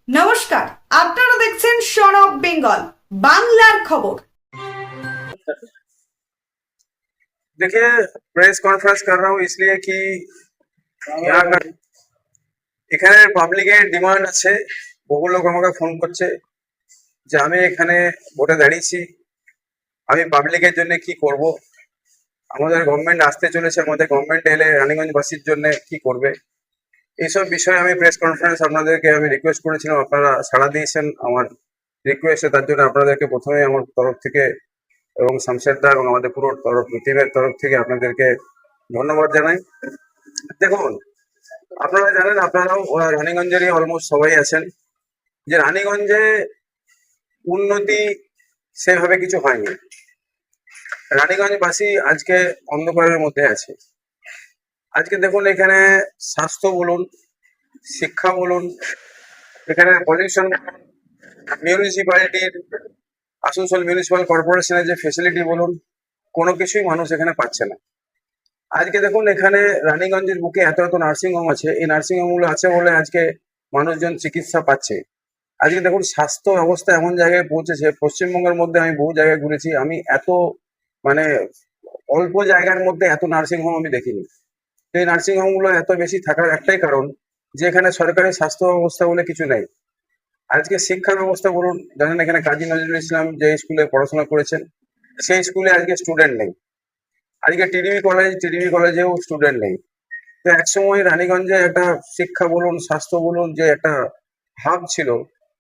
নমস্কার, আপনারা দেখছেন সন অফ বেঙ্গল বাংলার খবর। देखिए, प्रेस कॉन्फ्रेंस कर रहा हूँ इसलिए कि यहाँ का এখানে পাবলিকের ডিমান্ড আছে। বহু লোক আমাকে ফোন করছে যে আমি এখানে ভোটে দাঁড়িয়েছি, আমি পাবলিকের জন্য কি করব, আমাদের গভর্নমেন্ট আসতে চলেছে, আমাদের গভর্নমেন্ট এলে রানীগঞ্জবাসীর জন্য কি করবে, এইসব বিষয়ে আমি প্রেস কনফারেন্স আপনাদেরকে আমি রিকোয়েস্ট করেছিলাম। আপনারা সাড়া দিয়েছেন আমার রিকোয়েস্টে, তার জন্য আপনাদেরকে প্রথমে আমার তরফ থেকে এবং শামশেরদা এবং আমাদের পুরো টিমের তরফ থেকে আপনাদেরকে ধন্যবাদ জানাই। দেখুন, আপনারা জানেন, আপনারাও রানীগঞ্জেরই অলমোস্ট সবাই আছেন, যে রানীগঞ্জে উন্নতি সেভাবে কিছু হয়নি। রানীগঞ্জবাসী আজকে অন্ধকারের মধ্যে আছে। আজকে দেখুন, এখানে স্বাস্থ্য বলুন, শিক্ষা বলুন, এখানে পলিউশন, মিউনিসিপ্যালিটির, আসানসোল মিউনিসিপ্যাল কর্পোরেশনের যে ফেসিলিটি বলুন, কোনো কিছুই মানুষ এখানে পাচ্ছে না। আজকে দেখুন, এখানে রানীগঞ্জের বুকে এত এত নার্সিং হোম আছে, এই নার্সিং হোমগুলো আছে বলে আজকে মানুষজন চিকিৎসা পাচ্ছে। আজকে দেখুন, স্বাস্থ্য ব্যবস্থা এমন জায়গায় পৌঁছেছে, পশ্চিমবঙ্গের মধ্যে আমি বহু জায়গায় ঘুরেছি, আমি এত মানে অল্প জায়গার মধ্যে এত নার্সিং হোম আমি দেখিনি। এই নার্সিং হোমগুলো এত বেশি থাকার একটাই কারণ, যে এখানে সরকারি স্বাস্থ্য ব্যবস্থা বলে কিছু নেই। আজকে শিক্ষা ব্যবস্থা বলুন, জানেন এখানে কাজী নজরুল ইসলাম যে স্কুলে পড়াশোনা করেছেন, সেই স্কুলে আজকে স্টুডেন্ট নেই। আজকে টিডিবি কলেজেও স্টুডেন্ট নেই। তো একসময় রানীগঞ্জে একটা শিক্ষা বলুন, স্বাস্থ্য বলুন, যে একটা হাব ছিল,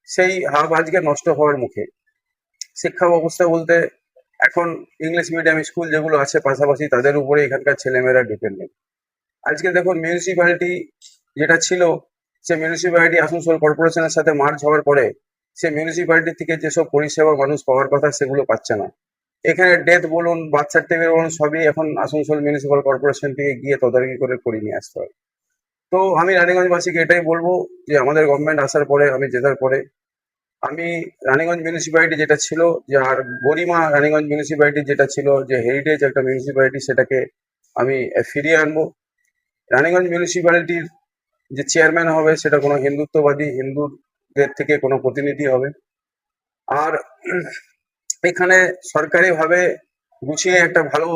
সেই হাব আজকে নষ্ট হওয়ার মুখে। শিক্ষা ব্যবস্থা বলতে এখন ইংলিশ মিডিয়াম স্কুল যেগুলো আছে পাশাপাশি, তাদের উপরে এখানকার ছেলেমেয়েরা ডিপেন্ডেন্ট। আজকে দেখুন, মিউনিসিপ্যালিটি যেটা ছিল, সে মিউনিসিপ্যালিটি আসানসোল কর্পোরেশনের সাথে মার্জ হওয়ার পরে সে মিউনিসিপ্যালিটি থেকে যেসব পরিষেবা মানুষ পাওয়ার কথা সেগুলো পাচ্ছে না। এখানে ডেথ বলুন, বার্থ সার্টিফিকেট বলুন, সবই এখন আসানসোল মিউনিসিপ্যাল কর্পোরেশন থেকে গিয়ে তদারকি করে করিয়ে নিয়ে আসতে হয়। তো আমি রানীগঞ্জবাসীকে এটাই বলবো, যে আমাদের গভর্নমেন্ট আসার পরে, আমি জেতার পরে, আমি রানীগঞ্জ মিউনিসিপ্যালিটি যেটা ছিল, যে আর গরিমা রানীগঞ্জ মিউনিসিপ্যালিটি যেটা ছিল, যে হেরিটেজ একটা মিউনিসিপ্যালিটি, সেটাকে আমি ফিরিয়ে আনবো। রানীগঞ্জ মিউনিসিপ্যালিটির যে চেয়ারম্যান হবে সেটা কোনো হিন্দুত্ববাদী, হিন্দুদের থেকে কোনো প্রতিনিধি হবে। আর এখানে সরকারিভাবে গুছিয়ে একটা ভালো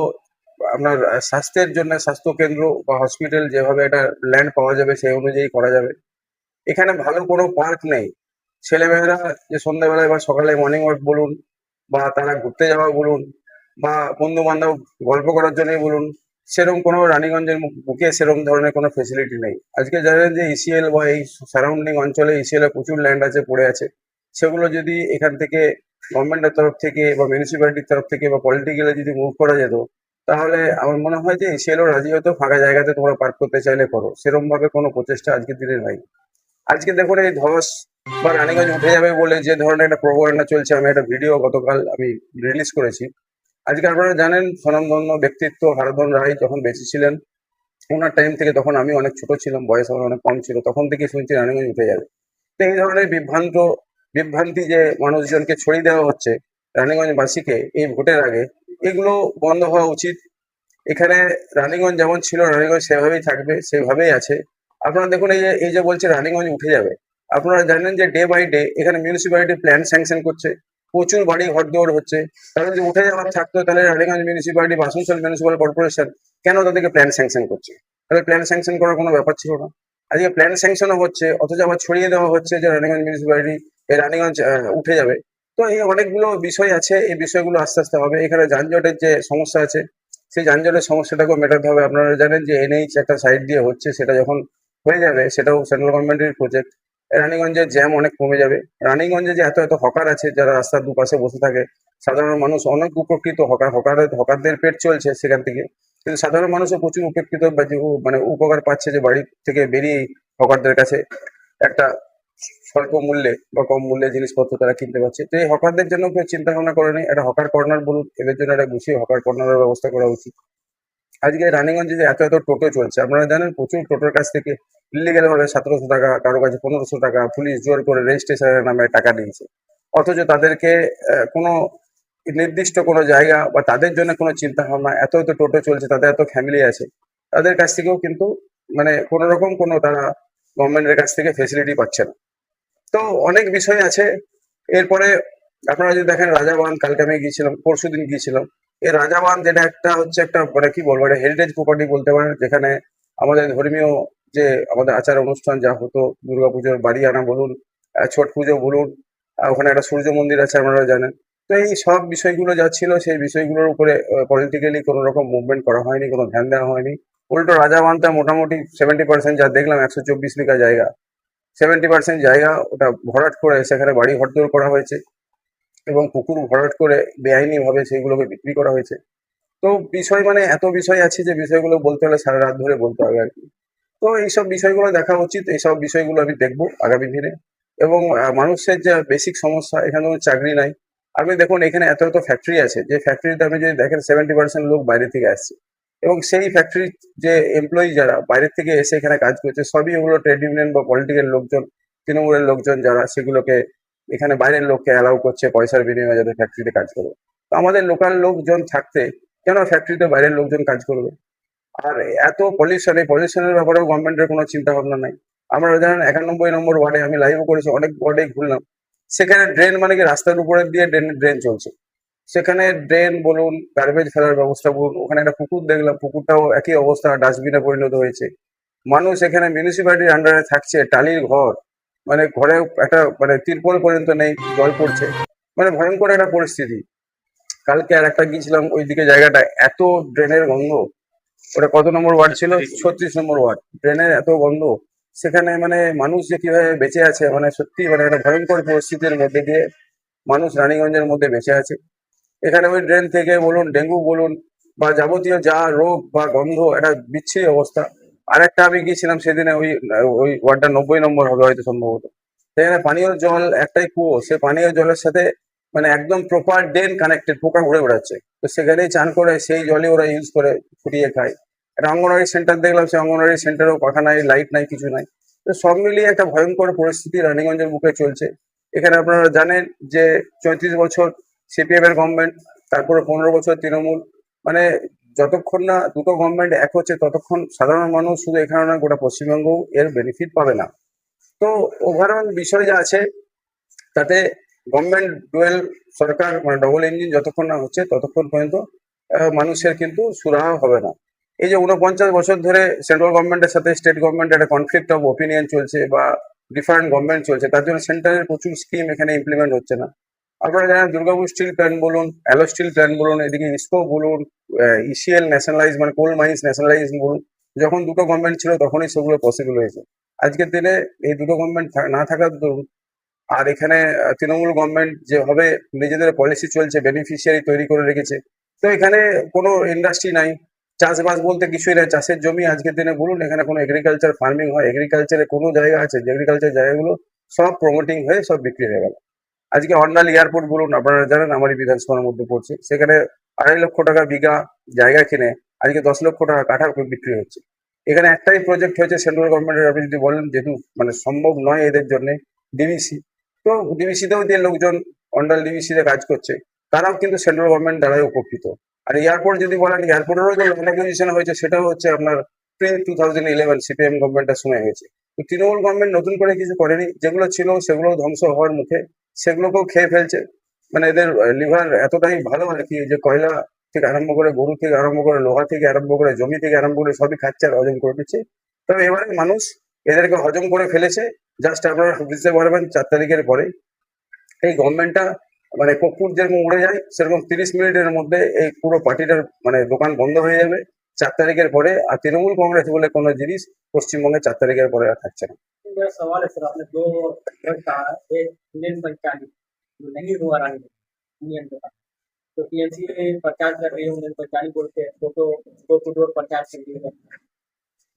আপনার স্বাস্থ্যের জন্য স্বাস্থ্য কেন্দ্র বা হসপিটাল, যেভাবে একটা ল্যান্ড পাওয়া যাবে সেই অনুযায়ী করা যাবে। এখানে ভালো কোনো পার্ক নেই। ছেলেমেয়েরা যে সন্ধ্যাবেলায় বা সকালে মর্নিং ওয়াক বলুন, বা তারা ঘুরতে যাওয়া বলুন, বা বন্ধু বান্ধব গল্প করার জন্যই বলুন, সেরকম কোনো রানীগঞ্জের বুকে সেরকম ধরনের কোনো ফেসিলিটি নেই। আজকে জানেন যে ইসিএল বা এই সারাউন্ডিং অঞ্চলে ইসিএল এ প্রচুর ল্যান্ড আছে, পড়ে আছে। সেগুলো যদি এখান থেকে গভর্নমেন্টের তরফ থেকে বা মিউনিসিপ্যালিটির তরফ থেকে বা পলিটিক্যালি যদি মুভ করা যেত, তাহলে আমার মনে হয় যে ইসিএলও রাজি হতো, ফাঁকা জায়গাতে তোমরা পার্ক করতে চাইলে করো। সেরকম ভাবে কোনো প্রচেষ্টা আজকের দিনে নাই। আজকে দেখুন, এই ধস বা রানীগঞ্জ উঠে যাবে বলে যে ধরনের একটা প্রোপাগান্ডা চলছে, আমি একটা ভিডিও গতকাল আমি রিলিজ করেছি। আজকে আপনারা জানেন, স্বনামধন্য ব্যক্তিত্ব হারাধন রায় যখন বেঁচে ছিলেন, ওনার টাইম থেকে, তখন আমি অনেক ছোট ছিলাম, বয়স আমার অনেক কম ছিল, তখন থেকে শুনছি রানীগঞ্জ উঠে যাবে। তো এই ধরনের বিভ্রান্তি যে মানুষজনকে ছড়িয়ে দেওয়া হচ্ছে রানীগঞ্জবাসীকে এই ভোটের আগে, এগুলো বন্ধ হওয়া উচিত। এখানে রানীগঞ্জ যেমন ছিল, রানীগঞ্জ সেভাবেই থাকবে, সেভাবেই আছে। আপনারা দেখুন, এই যে বলছে রানীগঞ্জ উঠে যাবে, আপনারা জানেন যে ডে বাই ডে এখানে মিউনিসিপ্যালিটি প্ল্যান স্যাংশন করছে, প্রচুর বাড়ি ঘরদোর হচ্ছে। তাহলে যদি উঠে যাওয়ার থাকতো, তাহলে রানীগঞ্জ মিউনিসিপ্যালিটি বা আসানসোল মিউনিসিপ্যাল কর্পোরেশন কেন তাদেরকে প্ল্যান স্যাংশন করছে? তাহলে প্ল্যান স্যাংশন করার কোনো ব্যাপার ছিল না। আজকে প্ল্যান স্যাংশনও হচ্ছে, অথচ আবার ছড়িয়ে দেওয়া হচ্ছে যে রানীগঞ্জ মিউনিসিপ্যালিটি, রানীগঞ্জ উঠে যাবে। তো এই অনেকগুলো বিষয় আছে, এই বিষয়গুলো আস্তে আস্তে হবে। এখানে যানজটের যে সমস্যা আছে, সেই যানজটের সমস্যাটাকেও মেটাতে হবে। আপনারা জানেন যে এনএইচ একটা সাইড দিয়ে হচ্ছে, সেটা যখন হয়ে যাবে, সেটাও সেন্ট্রাল গভর্নমেন্টের প্রজেক্ট, রানীগঞ্জের জ্যাম অনেক কমে যাবে। রানীগঞ্জে যে এত এত হকার আছে যারা রাস্তার দুপাশে বসে থাকে, সাধারণ মানুষ অনেক উপকৃত। হকারদের পেট চলছে সেখান থেকে, কিন্তু সাধারণ মানুষও প্রচুর উপকৃত বা মানে উপকার পাচ্ছে, যে বাড়ি থেকে বেরিয়ে হকারদের কাছে একটা স্বল্প মূল্যে বা কম মূল্যে জিনিসপত্র তারা কিনতে পারছে। তো এই হকারদের জন্য কেউ চিন্তা ভাবনা করে নেই, একটা হকার কর্নার বলুন, এদের জন্য একটা গুছিয়ে হকার কর্নারের ব্যবস্থা করা উচিত। আজকে রানীগঞ্জে যে এত এত টোটো চলছে, আপনারা জানেন প্রচুর টোটোর কাছ থেকে ইলিগাল ভাবে 1700 টাকা, কারো কাছে 1500 টাকা, পুলিশ জোর করে রেজিস্ট্রেশনের নামে টাকা নিয়েছে। অথচ তাদেরকে কোনো নির্দিষ্ট কোনো জায়গা বা তাদের জন্য কোনো চিন্তা ভাবনা, এত এত টোটো চলছে, তাদের এত ফ্যামিলি আছে, তাদের কাছ থেকেও কিন্তু মানে কোনো রকম কোনো তারা গভর্নমেন্টের কাছ থেকে ফেসিলিটি পাচ্ছে না। তো অনেক বিষয় আছে। এরপরে আপনারা যদি দেখেন রাজাবাঁধ, কালকে আমি গিয়েছিলাম, পরশুদিন গিয়েছিলাম। এই রাজাবাঁধ যেটা একটা হচ্ছে একটা মানে কি বলবো, একটা হেরিটেজ প্রপার্টি বলতে পারেন, যেখানে আমাদের ধর্মীয় যে আমাদের আচার অনুষ্ঠান যা হতো, দুর্গাপুজোর বাড়ি আনা বলুন, ছট পুজো বলুন, ওখানে একটা সূর্য মন্দির আছে আপনারা জানেন। তো এই সব বিষয়গুলো যা ছিল সেই বিষয়গুলোর উপরে পলিটিক্যালি কোনো রকম মুভমেন্ট করা হয়নি, কোনো ধ্যান দেওয়া হয়নি। উল্টো রাজাবাঁধটা মোটামুটি 70% যা দেখলাম, 124 বিঘা জায়গা, 70% জায়গা ওটা ভরাট করে সেখানে বাড়ি ঘরদোর করা হয়েছে এবং পুকুর ভরাট করে বেআইনি ভাবে সেগুলোকে বিক্রি করা হয়েছে। তো বিষয় মানে এত বিষয় আছে যে বিষয়গুলো বলতে হলে সারা রাত ধরে বলতে হবে আর কি। তো এইসব বিষয়গুলো দেখা উচিত, এইসব বিষয়গুলো আমি দেখবো আগামী দিনে। এবং মানুষের যে বেসিক সমস্যা, এখানে কোনো চাকরি নাই। আপনি দেখুন এখানে এত এত ফ্যাক্টরি আছে, যে ফ্যাক্টরিতে আপনি যদি দেখেন 70% লোক বাইরে থেকে আসছে, এবং সেই ফ্যাক্টরির যে এমপ্লয়ি যারা বাইরে থেকে এসে এখানে কাজ করছে, সবই ওগুলো ট্রেড ইউনিয়ন বা পলিটিক্যাল লোকজন, তৃণমূলের লোকজন যারা, সেগুলোকে এখানে বাইরের লোককে অ্যালাউ করছে পয়সার বিনিময়ে যাতে ফ্যাক্টরিতে কাজ করবে। তো আমাদের লোকাল লোকজন থাকতে কেন ফ্যাক্টরিতে বাইরের লোকজন কাজ করবে? আর এত পলিউশন, এই পলিউশনের ব্যাপারেও গভর্নমেন্টের কোনো চিন্তা ভাবনা নাই। আমরা জানেন 91 নম্বর ওয়ার্ডে আমি লাইভও করেছি, অনেক ওয়ার্ডে ঘুরলাম, সেখানে ড্রেন মানে কি রাস্তার উপরে দিয়ে ড্রেন চলছে। সেখানে ড্রেন বলুন, গার্বেজ ফেলার ব্যবস্থা বলুন, ওখানে একটা পুকুর দেখলাম, পুকুরটাও একই অবস্থা, ডাস্টবিনে পরিণত হয়েছে। মানুষ এখানে মিউনিসিপ্যালিটির আন্ডারে থাকছে, টালির ঘর, মানে ঘরে একটা মানে তিরপল পর্যন্ত নেই, জল পড়ছে, মানে ভয়ঙ্কর একটা পরিস্থিতি। কালকে আর একটা গিয়েছিলাম ওইদিকে, জায়গাটা এত ড্রেনের গন্ধ। ওটা কত নম্বর ওয়ার্ড ছিল? 36 নম্বর ওয়ার্ড। ড্রেনের এত গন্ধ, সেখানে মানে মানুষ যে কিভাবে বেঁচে আছে, মানে সত্যি মানে একটা ভয়ঙ্কর পরিস্থিতির মধ্যে দিয়ে মানুষ রানীগঞ্জের মধ্যে বেঁচে আছে। এখানে ওই ড্রেন থেকে বলুন, ডেঙ্গু বলুন, বা যাবতীয় যা রোগ বা গন্ধ, একটা বিচ্ছিরি অবস্থা। আরেকটা আমি গিয়েছিলাম সেদিনে, ওই ওই ওয়ার্ডটা 90 নম্বর হবে হয়তো সম্ভবত। সেখানে পানীয় জল একটাই কুয়ো, সে পানীয় জলের সাথে মানে একদম প্রপার ড্রেন কানেক্টেড, পোকা ঘুরে বেড়াচ্ছে। তো সেখানেই চান করে সেই জলে ওরা ইউজ করে ফুটিয়ে খায়। একটা অঙ্গনওয়াড়ি সেন্টার দেখলাম, সেই অঙ্গনওয়াড়ি সেন্টারেও পাখা নাই, লাইট নাই, কিছু নাই। তো সব মিলিয়ে একটা ভয়ঙ্কর পরিস্থিতি রানীগঞ্জের বুকে চলছে। এখানে আপনারা জানেন যে 34 বছর সিপিএম এর গভর্নমেন্ট, তারপরে 15 বছর তৃণমূল, মানে যতক্ষণ না দুটো গভর্নমেন্ট এক হচ্ছে ততক্ষণ সাধারণ মানুষ শুধু এখানে নয়, গোটা পশ্চিমবঙ্গ এর বেনিফিট পাবে না। তো ওভারঅল বিষয় যা আছে তাতে গভর্নমেন্ট ডুয়েল সরকার, মানে ডবল ইঞ্জিন যতক্ষণ না হচ্ছে ততক্ষণ পর্যন্ত মানুষের কিন্তু সুরাহা হবে না। এই যে 49 বছর ধরে সেন্ট্রাল গভর্নমেন্টের সাথে স্টেট গভর্নমেন্টের একটা কনফ্লিক্ট অফ ওপিনিয়ন চলছে, বা ডিফারেন্ট গভর্নমেন্ট চলছে, তার জন্য সেন্ট্রালের প্রচুর স্কিম এখানে ইমপ্লিমেন্ট হচ্ছে না। আপনারা জানেন দুর্গাপুর স্টিল প্ল্যান্ট বলুন, অ্যালো স্টিল প্ল্যান্ট বলুন, এদিকে ইসকো বলুন, ইসিএল ন্যাশনালাইজ মানে কোল মাইন্স ন্যাশনালাইজ বলুন, যখন দুটো গভর্নমেন্ট ছিল তখনই সেগুলো পসিবল হয়েছে। আজকের দিনে এই দুটো গভর্নমেন্ট না থাকার দরুন, আর এখানে তৃণমূল গভর্নমেন্ট যেভাবে নিজেদের পলিসি চলছে, বেনিফিশিয়ারি তৈরি করে রেখেছে। তো এখানে কোনো ইন্ডাস্ট্রি নাই, চাষবাস বলতে কিছুই নাই, চাষের জমি আজকের দিনে বলুন, এখানে কোনো এগ্রিকালচার ফার্মিং হয়, এগ্রিকালচারে কোনো জায়গা আছে যে এগ্রিকালচার জায়গাগুলো সব প্রমোটিং হয়ে সব বিক্রি হয়ে গেল। আজকে অন্ডাল এয়ারপোর্ট বলুন, আপনারা জানেন আমারই বিধানসভার মধ্যে পড়ছে, সেখানে 2.5 লক্ষ টাকা বিঘা জায়গা কিনে আজকে 10 লক্ষ টাকা কাঠা বিক্রি হচ্ছে। এখানে একটাই প্রজেক্ট হয়েছে সেন্ট্রাল গভর্নমেন্টের, আপনি যদি বলেন যেহেতু মানে সম্ভব নয় এদের জন্য, ডিভিসি। তো ডিভিসিতেও যে লোকজন অন্ডাল ডিভিসিতে কাজ করছে, তারাও কিন্তু সেন্ট্রাল গভর্নমেন্ট দ্বারাই উপকৃত। আর এয়ারপোর্ট যদি বলেন, এয়ারপোর্টেরও যে ল্যান্ড অ্যাকুইজিশন হয়েছে সেটাও হচ্ছে আপনার প্রি 2011 সিপিএম গভর্নমেন্টের সময় হয়েছে। তো তৃণমূল গভর্নমেন্ট নতুন করে কিছু করেনি, যেগুলো ছিল সেগুলো ধ্বংস হওয়ার মুখে, সেগুলোকেও খেয়ে ফেলছে। মানে এদের লিভার এতটাই ভালো আর কি, যে কয়লা থেকে আরম্ভ করে, গরু থেকে আরম্ভ করে, লোহা থেকে আরম্ভ করে, জমি থেকে আরম্ভ করে সবই খাচ্ছে আর হজম করে দিচ্ছে। তবে এবারে মানুষ এদেরকে হজম করে ফেলেছে। জাস্ট আপনারা বুঝতে পারবেন 4 তারিখের পরে এই গভর্নমেন্টটা মানে কর্পূর যেরকম উড়ে যায়, সেরকম 30 মিনিটের মধ্যে এই পুরো পার্টিটার মানে দোকান বন্ধ হয়ে যাবে 4 তারিখের পরে। আর তৃণমূল কংগ্রেস বলে কোনো জিনিস পশ্চিমবঙ্গে 4 তারিখের পরে আর থাকছে না। मेरा सवाल है सर, आपने दो वर्ड कहा है, एक इंडियन पंचायत जो नहीं हुआ रानी इंडियन का, तो टीएमसी प्रचार कर रही है इंडियन पंचायत बोल के, तो डोर टू डोर प्रचार कर रही है।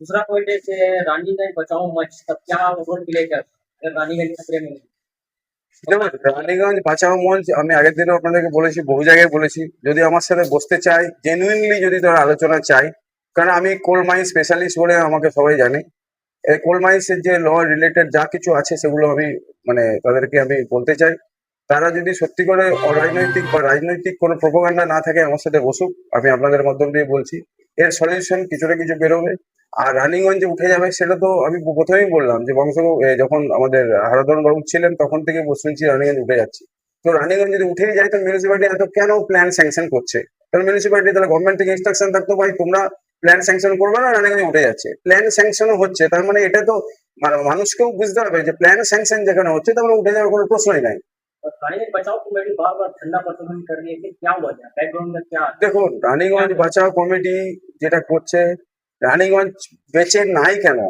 दूसरा पॉइंट है कि रानीगंज बचाओ मंच, तब क्या वोट मिलेगा अगर रानीगंज खतरे में है? দেখুন রানীগঞ্জ বাঁচাও মঞ্চ আমি আগের দিনও আপনাদেরকে বলেছি, বহু জায়গায় বলেছি, যদি আমার সাথে বসতে চায়, জেনুইনলি যদি তারা আলোচনা চায়, কারণ আমি কোল মাইন স্পেশালিস্ট বলে আমাকে সবাই জানে। এই কোল মাইন্সের যে ল রিলেটেড যা কিছু আছে সেগুলো আমি মানে তাদেরকে আমি বলতে চাই, তারা যদি সত্যি করে অরাজনৈতিক বা রাজনৈতিক কোনো প্রোপাগান্ডা না থাকে আমার সাথে বসুক। আমি আপনাদের মাধ্যম দিয়ে বলছি এর সলিউশন কিছু না কিছু বেরোবে। আর রানীগঞ্জে উঠে যাবে সেটা তো আমি প্রথমেই বললাম যে যখন আমাদের হারাধন বাবু ছিলেন তখন থেকে শুনছি রানীগঞ্জ উঠে যাচ্ছে। তো রানীগঞ্জ যদি উঠেই যায় তো মিউনিসিপালিটি এত কেন প্ল্যান স্যাংশন করছে? কারণ মিউনিসিপালিটি তাহলে গভর্নমেন্ট থেকে ইনস্ট্রাকশন থাকতো, ভাই তোমরা প্ল্যান স্যাংশন করবে না, রানীগঞ্জ উঠে যাচ্ছে। প্ল্যান স্যাংশনও হচ্ছে, তার মানে এটা তো মানুষকেও বুঝতে হবে যে প্ল্যান স্যাংশন যেখানে হচ্ছে তার মানে উঠে যাওয়ার কোনো প্রশ্নই নাই। और पानी बचाओ कमेटी बार बार ठंडा प्रदर्शन कर रही है कि क्या वजह है, बैकग्राउंड में क्या है? দেখুন, রানীগঞ্জ বাঁচাও কমিটি যেটা করছে, রানীগঞ্জ বেঁচে নাই কেন?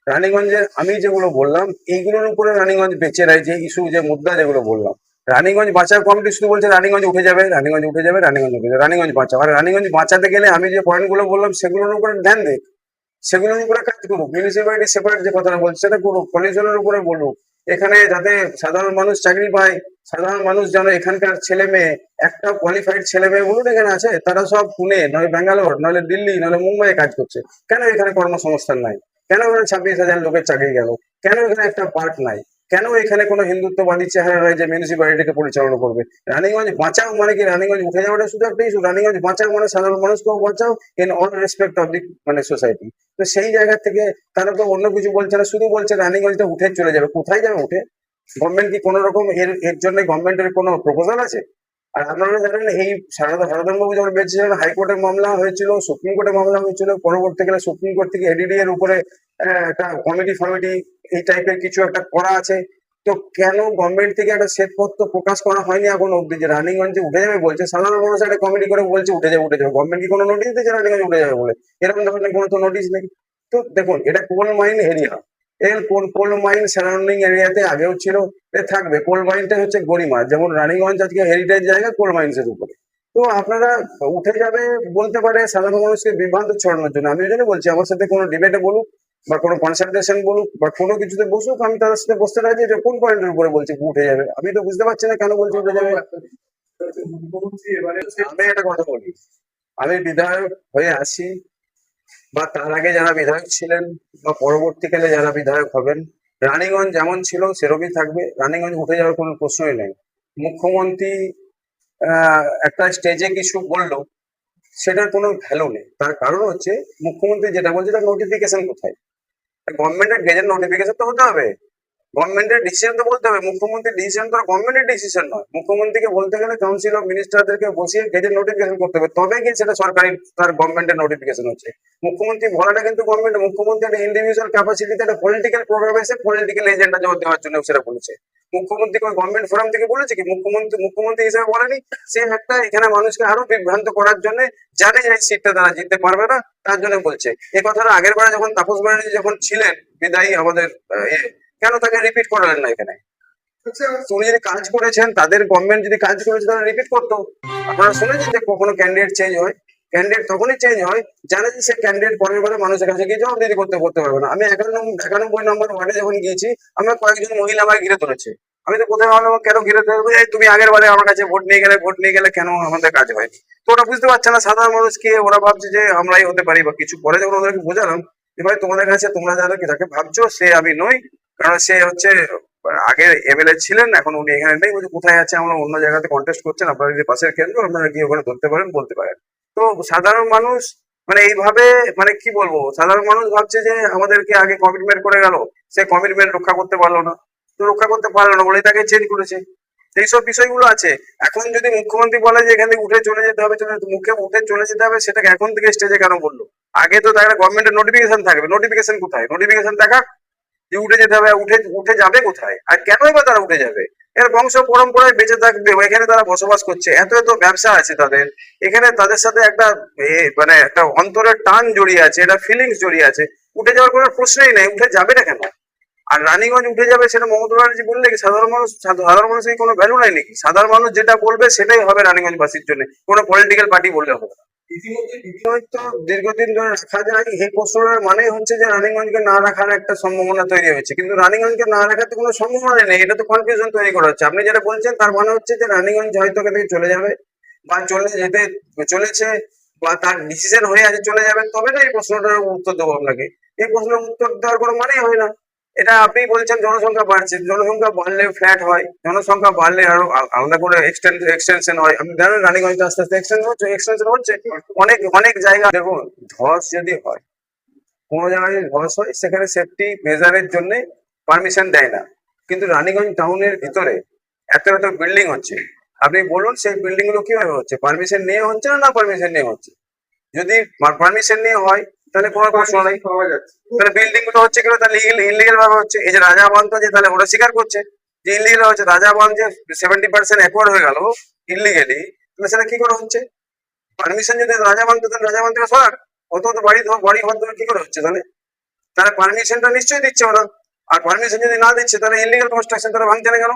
রানীগঞ্জের আমি যেগুলো বললাম এইগুলোর উপরে রানীগঞ্জ বেঁচে রয়, যে ইস্যু যে মুদ্রা যেগুলো বললাম। রানীগঞ্জ বাঁচাও কমিটি শুধু বলছে রানীগঞ্জ উঠে যাবে, রানীগঞ্জ উঠে যাবে, রানীগঞ্জ উঠে যাবে, রানীগঞ্জ বাঁচাও। আর রানীগঞ্জ বাঁচাতে গেলে আমি যে পয়েন্টগুলো বললাম সেগুলোর উপরে ধ্যান দেখ, সেগুলোর উপরে কাজ করুক। মিউনিসিপালিটি সেপারেট যে কথাটা বলছে সেটা করুক, পলিউশনের উপরে বলুক। এখানে যাতে সাধারণ মানুষ চাকরি পায়, সাধারণ মানুষ যেন এখানকার ছেলে মেয়ে, একটা কোয়ালিফাইড ছেলে মেয়ে বলুন এখানে আছে, তারা সব পুনে নয় ব্যাঙ্গালোর নইলে দিল্লি নইলে মুম্বাইয়ে কাজ করছে। কেন এখানে কর্মসংস্থান নাই? কেন এখানে 26,000 লোকের চাকরি গেল? কেন এখানে একটা পার্ক নাই? কেন এখানে কোনো হিন্দুত্ববাদী চেহারা রয়েছে যে মিউনিসিপালিটিকে পরিচালনা করবে? রানীগঞ্জ বাঁচাও মানে কি? রানীগঞ্জ উঠে যাওয়াটা শুধু একটা ইস্যু? রানীগঞ্জ বাঁচাও মানে সাধারণ মানুষকেও বাঁচাও in all respect of the society. তো সেই জায়গা থেকে তারা তো অন্য কিছু বলছে না, শুধু বলছে রানীগঞ্জটা উঠে চলে যাবে। কোথায় যাবে উঠে? গভর্নমেন্ট কি কোনো রকম এর জন্য গভর্নমেন্টের কোনো প্রপোজাল আছে? আর আপনারা জানেন এই হারাধন বাবু যখন বেঁচে ছিলেন হাইকোর্টে মামলা হয়েছিল, সুপ্রিম কোর্টে মামলা হয়েছিল, পরবর্তীকালে সুপ্রিম কোর্ট থেকে এডিডি এর উপরে একটা কমিটি ফমিটি এই টাইপের কিছু একটা করা আছে। তো কেন গভর্নমেন্ট থেকে একটা শ্বেতপত্র প্রকাশ করা হয়নি এখন অব্দি যে রানীগঞ্জে উঠে যাবে? বলছে সাধারণ মানুষ একটা কমিটি করে বলছে উঠে যাবে উঠে যাবে। গভর্নমেন্ট কি কোনো নোটিশ দিয়েছে রানীগঞ্জ উঠে যাবে বলে? এরকম ধরনের কোনো তো নোটিশ নেই। তো দেখুন, এটা কোল মাইন এরিয়া, এর কোল মাইন সারাউন্ডিং এরিয়াতে আগেও ছিল, থাকবে। কোল মাইনটা হচ্ছে গরিমা, যেমন রানীগঞ্জ আজকে হেরিটেজ জায়গা কোল মাইন্স এর উপরে। তো আপনারা উঠে যাবে বলতে পারে সাধারণ মানুষকে বিভ্রান্ত ছড়ানোর জন্য। আমি ওই জন্য বলছি আমার সাথে কোনো ডিবেটে বলুক বা কোনো কনসালটেশন বলুক বা কোনো কিছুতে বসুক, আমি তাদের সাথে বসতে রাজি। যে কোন পয়েন্টের উপরে বলছে উঠে যাবে? আমি তো বুঝতে পারছি না কেন বলছে উঠে যাবে। আমি একটা কথা বলি, আমি বিধায়ক হয়ে আসি বা তার আগে যারা বিধায়ক ছিলেন বা পরবর্তীকালে যারা বিধায়ক হবেন, রানীগঞ্জ যেমন ছিল সেরকমই থাকবে। রানীগঞ্জ উঠে যাওয়ার কোনো প্রশ্নই নেই। মুখ্যমন্ত্রী একটা স্টেজে কিছু বললো, সেটার কোনো ভ্যালু নেই। তার কারণ হচ্ছে মুখ্যমন্ত্রী যেটা বলছে তার নোটিফিকেশন কোথায়? গভর্নমেন্টের গেজেট নোটিফিকেশন তো হতে হবে, গভর্নমেন্টের ডিসিশন তো বলতে হবে। মুখ্যমন্ত্রীর ডিসিশন তো গভর্নমেন্টের ডিসিশন নয়। মুখ্যমন্ত্রীকে বলতে গেলে কাউন্সিল অফ মিনিস্টারদেরকে বসিয়ে গেজেট নোটিফিকেশন করতে হবে, তবে কি সেটা সরকারি তার গভর্নমেন্টের নোটিফিকেশন হচ্ছে। মুখ্যমন্ত্রী বলাটা কিন্তু গভর্নমেন্ট, মুখ্যমন্ত্রী একটা ইন্ডিভিজুয়াল ক্যাপাসিটিতে একটা পলিটিক্যাল প্রোগ্রামে এসে পলিটিক্যাল এজেন্ডা জোর দেওয়ার জন্য সেটা বলেছে। মুখ্যমন্ত্রী কোনো গভর্নমেন্ট ফোরাম থেকে বলেছে কি? মুখ্যমন্ত্রী হিসেবে বলেনি। সে একটা এখানে মানুষকে আরো বিভ্রান্ত করার জন্য, জানে যে সিটটা তারা জিততে পারবে না, তার জন্য বলছে। এই কথাটা আগের বারে যখন তাপস ব্যানার্জি যখন ছিলেন বিদায়ী আমাদের কেন তাকে রিপিট করালেন না এখানে? উনি যদি কাজ করেছেন, তাদের গভর্নমেন্ট যদি কাজ করেছে তারা রিপিট করতো। আপনারা শুনেছেন যে কখনো ক্যান্ডিডেট চেঞ্জ হয়? ক্যান্ডিডেট তখনই চেঞ্জ হয় জানে যে সে ক্যান্ডিডেট পরের বারে মানুষের কাছে গিয়ে জবাবদিহি করতে পারবে না। আমি 91 নম্বর ওয়ার্ডে যখন গিয়েছি, আমার কয়েকজন মহিলা আমাকে ঘিরে ধরেছে। আমি তো কোথায় ভাবলাম কেন ঘিরে ধরবে, তুমি আগের বারে আমার কাছে ভোট নিয়ে গেলে কেন আমাদের কাজ হয়নি? তো ওরা বুঝতে পারছে না সাধারণ মানুষকে, ওরা ভাবছে যে আমরাই হতে পারি বা কিছু। পরে যখন ওদেরকে বোঝালাম যে ভাই তোমাদের কাছে তোমরা যাকে ভাবছো সে আমি নই, কারণ সে হচ্ছে আগে এমএলএ ছিলেন, এখন উনি এখানে নেই। বলছে কোথায় আছে? আমরা অন্য জায়গাতে কন্টেস্ট করছেন, আপনারা যদি পাশের কেন্দ্র আপনারা গিয়ে ওখানে ধরতে পারেন, বলতে পারেন। তো সাধারণ মানুষ মানে এইভাবে মানে কি বলবো, সাধারণ মানুষ ভাবছে যে আমাদেরকে আগে কমিটমেন্ট করে গেল, সে কমিটমেন্ট রক্ষা করতে পারলো না। তো রক্ষা করতে পারলো না বলে তাকে চেঞ্জ করেছে। এইসব বিষয়গুলো আছে। এখন যদি মুখ্যমন্ত্রী বলে যে এখান থেকে উঠে চলে যেতে হবে, মুখে উঠে চলে যেতে হবে, সেটাকে এখন থেকে স্টেজে কেন বললো? আগে তো তার গভর্নমেন্টের নোটিফিকেশন থাকবে। নোটিফিকেশন কোথায়? নোটিফিকেশন দেখা যে উঠে যেতে হবে। উঠে যাবে কোথায়? আর কেনই বা তারা উঠে যাবে? এর বংশ পরম্পরায় বেঁচে থাকবে, এখানে তারা বসবাস করছে, এত ব্যবসা আছে তাদের এখানে, তাদের সাথে একটা মানে একটা অন্তরের টান জড়িয়ে আছে, একটা ফিলিংস জড়িয়ে আছে। উঠে যাওয়ার কোনো প্রশ্নই নেই। উঠে যাবে না কেন? আর রানীগঞ্জ উঠে যাবে সেটা মমতা ব্যানার্জি বললে কি সাধারণ মানুষের কোনো ভ্যালু নাই নাকি? সাধারণ মানুষ যেটা বলবে সেটাই হবে রানীগঞ্জবাসীর জন্য, কোনো পলিটিক্যাল পার্টি বললে হবে না। তো দীর্ঘদিন ধরে রাখা যায়, এই প্রশ্নটার মানে হচ্ছে যে রানীগঞ্জকে না রাখার একটা সম্ভাবনা তৈরি হয়েছে, কিন্তু রানীগঞ্জকে না রাখাতে কোনো সম্ভাবনা নেই। এটা তো কনফিউশন তৈরি করা হচ্ছে। আপনি যেটা বলছেন তার মানে হচ্ছে যে রানীগঞ্জ হয়তো এখান থেকে চলে যাবে বা চলেছে বা তার ডিসিশন হয়ে আছে চলে যাবে, তবে না এই প্রশ্নটার উত্তর দেবো আপনাকে। এই প্রশ্নের উত্তর দেওয়ার কোনো মানেই হয় না। এটা আপনি বলছেন জনসংখ্যা বাড়ছে, জনসংখ্যা বাড়লে ফ্ল্যাট হয়, জনসংখ্যা বাড়লে আরো আলাদা করে এক্সটেনশন হয়। আপনি জানেন রানীগঞ্জে আস্তে আস্তে এক্সটেনশন হচ্ছে। অনেক অনেক জায়গা দেখুন, ধস যদি হয় কোনো জায়গায় যদি ধস হয় সেখানে সেফটি মেজারের জন্য পারমিশন দেয় না। কিন্তু রানীগঞ্জ টাউনের ভিতরে এত এত বিল্ডিং হচ্ছে, আপনি বলুন সেই বিল্ডিং গুলো কিভাবে হচ্ছে? পারমিশন নিয়ে হচ্ছে না পারমিশন নিয়ে হচ্ছে? যদি পারমিশন নিয়ে হয় তাহলে কোনো প্রশ্ন নেই, তাহলে বিল্ডিং গুলো হচ্ছে কেন? তাহলে ইলিগেল ভাবে হচ্ছে। এই যে রাজা বাঁধ যে, তাহলে ওরা স্বীকার করছে যে ইলিগেল হচ্ছে। রাজা বাঁধ যে 70% অ্যাকোয়ার হয়ে গেল ইলিগেলি, তাহলে সেটা কি করে হচ্ছে? পারমিশন যদি রাজা বাঁধ, তাহলে রাজা বাঁধ থেকে সরাক, অত তো বাড়ি ঘর কি করে হচ্ছে? তাহলে তাহলে পারমিশনটা নিশ্চয়ই দিচ্ছে ওরা। আর পারমিশন যদি না দিচ্ছে তাহলে ইলিগেল কনস্ট্রাকশন তারা ভাঙছে না কেন?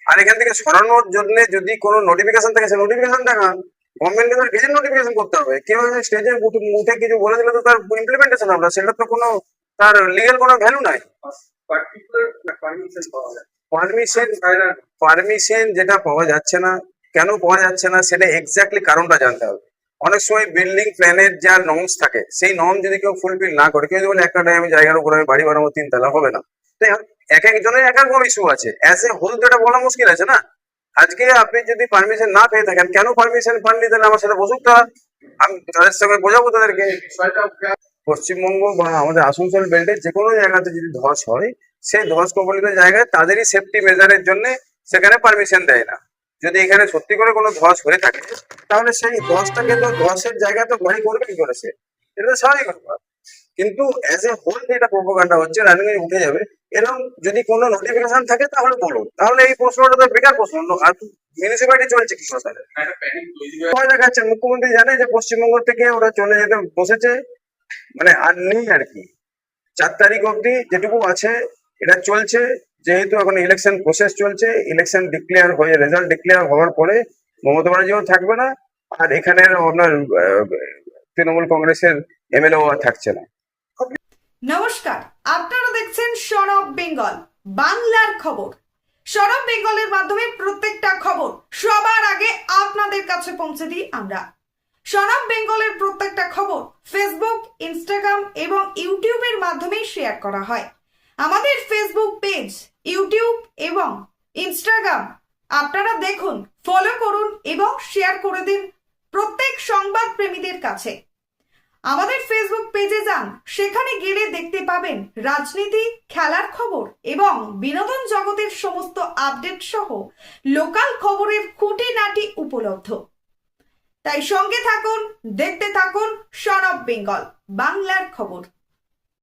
আর এখান থেকে সরানোর জন্য যদি কোনো নোটিফিকেশন থাকে, সেই নোটিফিকেশন দেখান। গভর্নমেন্টকে তার গেজেট নোটিফিকেশন করতে হবে। কেউ স্টেজে মুখে কিছু বলে দিলে তো তার ইমপ্লিমেন্টেশন হবে না, সেটা তো কোনো তার লিগেল কোনো ভ্যালু নাই। পারমিশন যেটা পাওয়া যাচ্ছে না, কেন পাওয়া যাচ্ছে না সেটা এক্স্যাক্টলি কারণটা জানতে হবে। অনেক সময় বিল্ডিং প্ল্যানের যা নর্মস থাকে, সেই নর্ম যদি কেউ ফুলফিল না করে, কেউ যদি বলে একটা আমি জায়গার উপর আমি বাড়ি বানাবো 3 তলা, হবে না। তাই এক একজনের এক এক রকম ইস্যু আছে, অ্যাজ এ হোল তো এটা বলা মুশকিল আছে না। আজকে আপনি যদি পারমিশন না পেয়ে থাকেন, কেন পারমিশন পাননি, তাহলে আমার সাথে বসুক তারা, আমি তাদের সঙ্গে বোঝাবো তাদেরকে। পশ্চিমবঙ্গ বা আমাদের আসানসোল বেল্টের যে কোনো জায়গাতে যদি ধস হয়, সেই ধস কবলিত জায়গায় তাদেরই সেফটি মেজারের জন্য সেখানে পারমিশন দেয় না। যদি এখানে সত্যি করে কোনো ধস হয়ে থাকে, তাহলে সেই ধসটাকে তো ধসের জায়গায় তো বাড়ি করবে কি করে? সে এটা তো স্বাভাবিক ব্যাপার। কিন্তু অ্যাজ এ হোল যেটা প্রোপাগান্ডা হচ্ছে, রানিং উঠে যাবে এরকম যদি কোনো নোটিফিকেশন থাকে তাহলে বলুন, তাহলে এই প্রশ্নটা তো বেকার প্রশ্ন। আর মিউনিসিপালিটি চলছে কি করে? তাহলে ভয় দেখাচ্ছে। মুখ্যমন্ত্রী জানে যে পশ্চিমবঙ্গ থেকে ওরা চলে যেতে বসেছে, মানে আর নেই আর কি। 4 তারিখ অব্দি যেটুকু আছে এটা চলছে। যেহেতু এখন ইলেকশন প্রসেস চলছে, ইলেকশন ডিক্লেয়ার হয়ে রেজাল্ট ডিক্লেয়ার হওয়ার পরে মমতা ব্যানার্জিও থাকবে না, আর এখানের আপনার তৃণমূল কংগ্রেসের এমএলএও আর থাকছে না। নমস্কার, আপনারা দেখছেন সন অফ বেঙ্গল বাংলার খবর। সন অফ বেঙ্গলের মাধ্যমে প্রত্যেকটা খবর সবার আগে আপনাদের কাছে পৌঁছে দিই আমরা। সন অফ বেঙ্গলের প্রত্যেকটা খবর ফেসবুক, ইনস্টাগ্রাম এবং ইউটিউবের মাধ্যমে শেয়ার করা হয়। আমাদের ফেসবুক পেজ, ইউটিউব এবং ইনস্টাগ্রাম আপনারা দেখুন, ফলো করুন এবং শেয়ার করে দিন প্রত্যেক সংবাদ প্রেমীদের কাছে। আমাদের ফেসবুক পেজে যান, সেখানে গেলে দেখতে পাবেন রাজনীতি, খেলার খবর এবং বিনোদন জগতের সমস্ত আপডেট সহ লোকাল খবরের খুঁটিনাটি উপলব্ধ। তাই সঙ্গে থাকুন, দেখতে থাকুন সন অফ বেঙ্গল বাংলার খবর।